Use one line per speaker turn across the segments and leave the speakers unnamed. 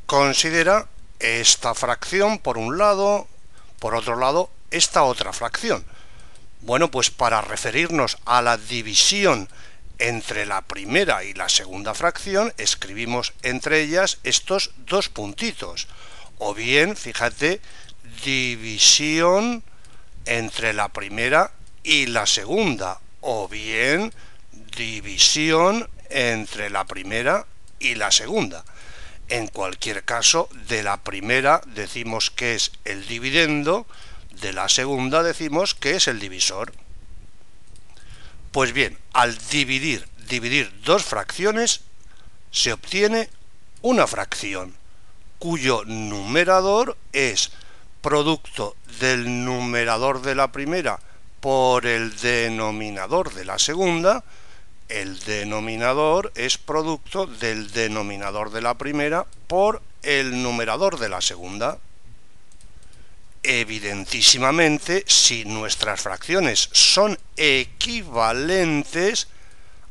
Considera esta fracción por un lado, por otro lado, esta otra fracción. Bueno, pues para referirnos a la división entre la primera y la segunda fracción, escribimos entre ellas estos dos puntitos. O bien, fíjate, división entre la primera y la segunda. O bien, división entre la primera y la segunda. En cualquier caso, de la primera decimos que es el dividendo, de la segunda decimos que es el divisor. Pues bien, al dividir dos fracciones, se obtiene una fracción, cuyo numerador es producto del numerador de la primera por el denominador de la segunda. El denominador es producto del denominador de la primera por el numerador de la segunda. Evidentísimamente, si nuestras fracciones son equivalentes,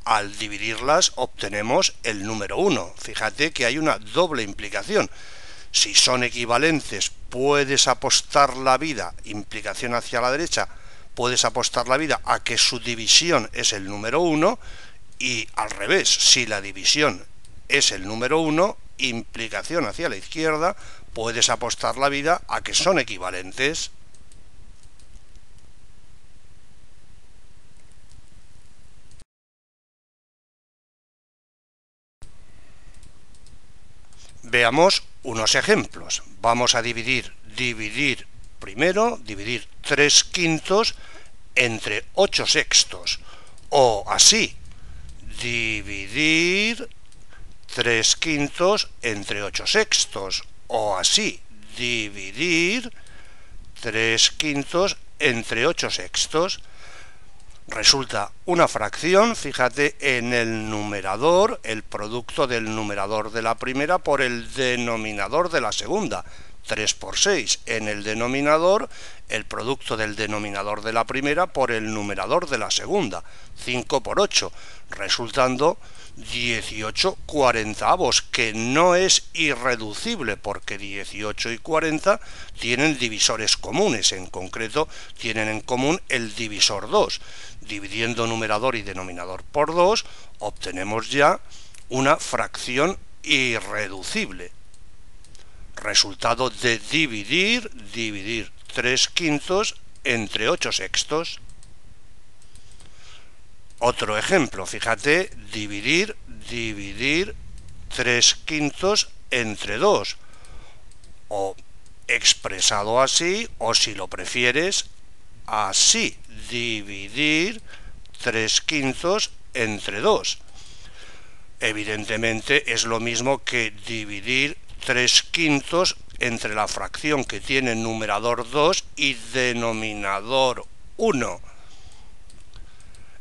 al dividirlas obtenemos el número 1. Fíjate que hay una doble implicación. Si son equivalentes, puedes apostar la vida, implicación hacia la derecha, puedes apostar la vida a que su división es el número 1, y al revés, si la división es el número 1, implicación hacia la izquierda, puedes apostar la vida a que son equivalentes. Veamos unos ejemplos. Vamos a dividir primero, dividir 3/5 entre 8/6. O así, dividir 3/5 entre 8/6. O así, dividir 3/5 entre 8/6. Resulta una fracción, fíjate, en el numerador, el producto del numerador de la primera por el denominador de la segunda. 3 por 6. En el denominador, el producto del denominador de la primera por el numerador de la segunda. 5 por 8, resultando 18/40, que no es irreducible porque 18 y 40 tienen divisores comunes, en concreto tienen en común el divisor 2. Dividiendo numerador y denominador por 2, obtenemos ya una fracción irreducible. Resultado de dividir 3/5 entre 8/6. Otro ejemplo, fíjate, dividir 3/5 entre 2. O expresado así, o si lo prefieres, así, dividir 3/5 entre 2. Evidentemente es lo mismo que dividir 3/5 entre la fracción que tiene numerador 2 y denominador 1.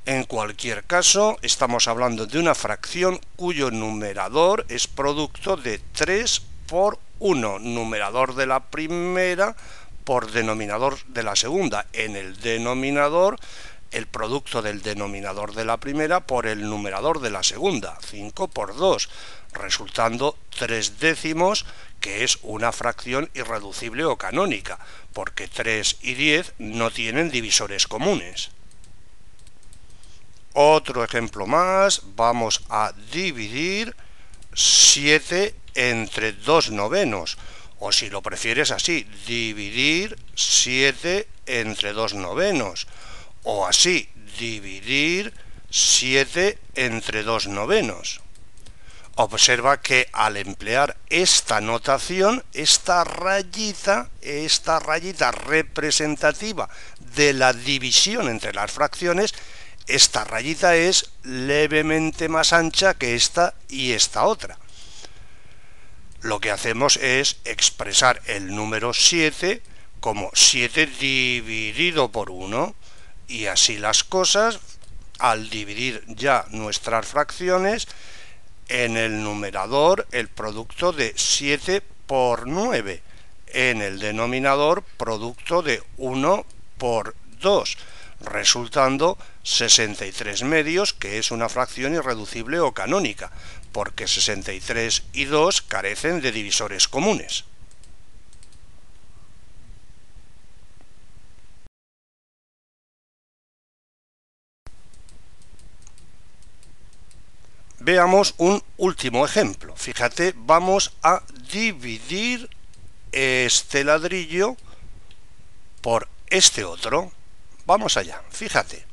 En cualquier caso, estamos hablando de una fracción cuyo numerador es producto de 3 por 1, numerador de la primera por denominador de la segunda. En el denominador, el producto del denominador de la primera por el numerador de la segunda, 5 por 2, resultando 3/10, que es una fracción irreducible o canónica, porque 3 y 10 no tienen divisores comunes. Otro ejemplo más, vamos a dividir 7 entre 2/9, o si lo prefieres así, dividir 7 entre 2/9, o así, dividir 7 entre 2/9. Observa que al emplear esta notación, esta rayita representativa de la división entre las fracciones, esta rayita es levemente más ancha que esta y esta otra. Lo que hacemos es expresar el número 7 como 7 dividido por 1, y así las cosas, al dividir ya nuestras fracciones, en el numerador el producto de 7 por 9, en el denominador producto de 1 por 2, resultando 63 medios, que es una fracción irreducible o canónica. porque 63 y 2 carecen de divisores comunes. Veamos un último ejemplo. Fíjate, vamos a dividir este ladrillo por este otro. Vamos allá, fíjate.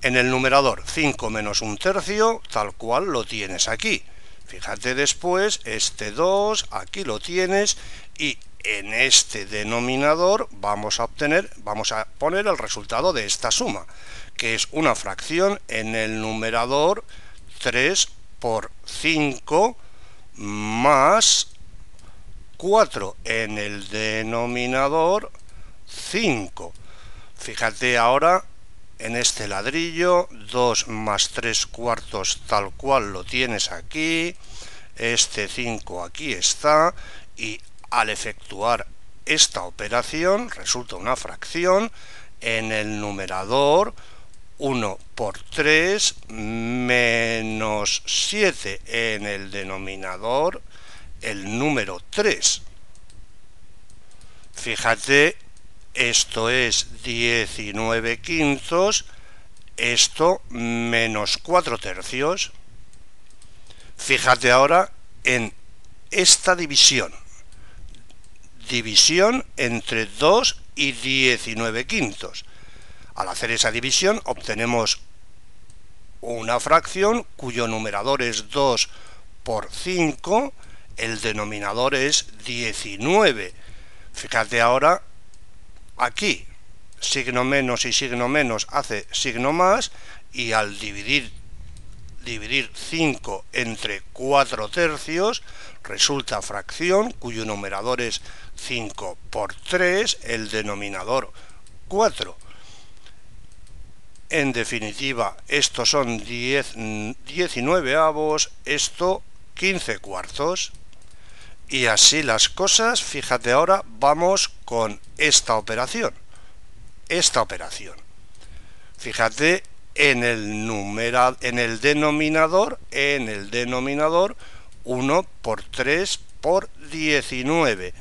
En el numerador 5 menos 1/3, tal cual lo tienes aquí. Fíjate después, este 2, aquí lo tienes, y en este denominador vamos a poner el resultado de esta suma, que es una fracción en el numerador 3 por 5 más 4 en el denominador 5. Fíjate ahora en este ladrillo, 2 más 3/4 tal cual lo tienes aquí, este 5 aquí está, y al efectuar esta operación resulta una fracción en el numerador 1 por 3 menos 7 en el denominador el número 3. Fíjate, esto es 19 quintos, esto menos 4 tercios. Fíjate ahora en esta división. División entre 2 y 19 quintos. Al hacer esa división obtenemos una fracción cuyo numerador es 2 por 5, el denominador es 19. Fíjate ahora aquí, signo menos y signo menos hace signo más, y al dividir 5 entre 4 tercios resulta fracción cuyo numerador es 5 por 3, el denominador 4. En definitiva, estos son 19avos, esto 15 cuartos. Y así las cosas. Fíjate ahora, vamos con esta operación. Fíjate en el denominador 1 por 3 por 19.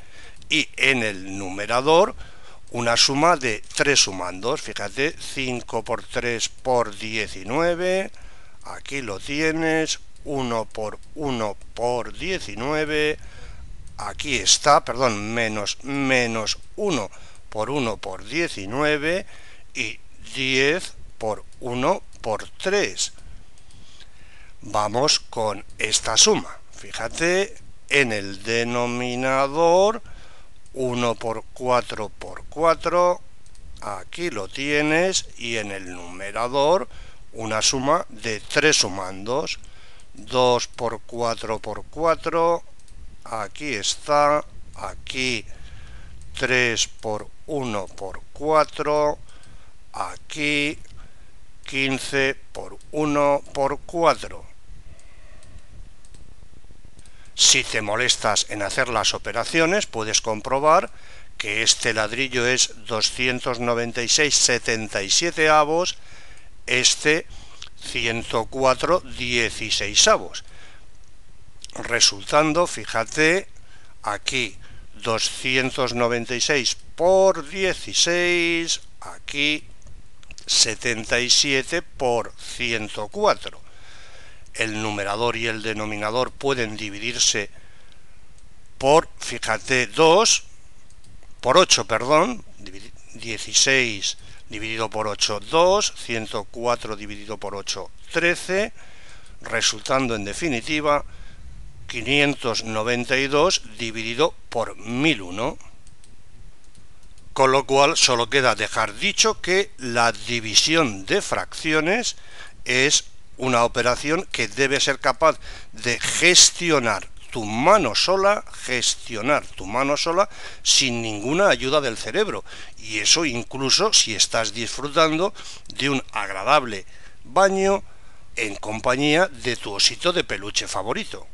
Y en el numerador una suma de 3 sumandos. Fíjate, 5 por 3 por 19. Aquí lo tienes, 1 por 1 por 19. Aquí está, perdón, menos 1 por 1 por 19 y 10 por 1 por 3. Vamos con esta suma. Fíjate, en el denominador 1 por 4 por 4, aquí lo tienes, y en el numerador una suma de 3 sumandos, 2 por 4 por 4, aquí está, aquí 3 por 1 por 4, aquí 15 por 1 por 4. Si te molestas en hacer las operaciones, puedes comprobar que este ladrillo es 296,77avos, este 104,16avos. Resultando, fíjate, aquí 296 por 16, aquí 77 por 104. El numerador y el denominador pueden dividirse por, fíjate, 8, perdón, 16 dividido por 8, 2, 104 dividido por 8, 13, resultando en definitiva 592 dividido por 1001. Con lo cual solo queda dejar dicho que la división de fracciones es una operación que debe ser capaz de gestionar tu mano sola sin ninguna ayuda del cerebro, y eso incluso si estás disfrutando de un agradable baño en compañía de tu osito de peluche favorito.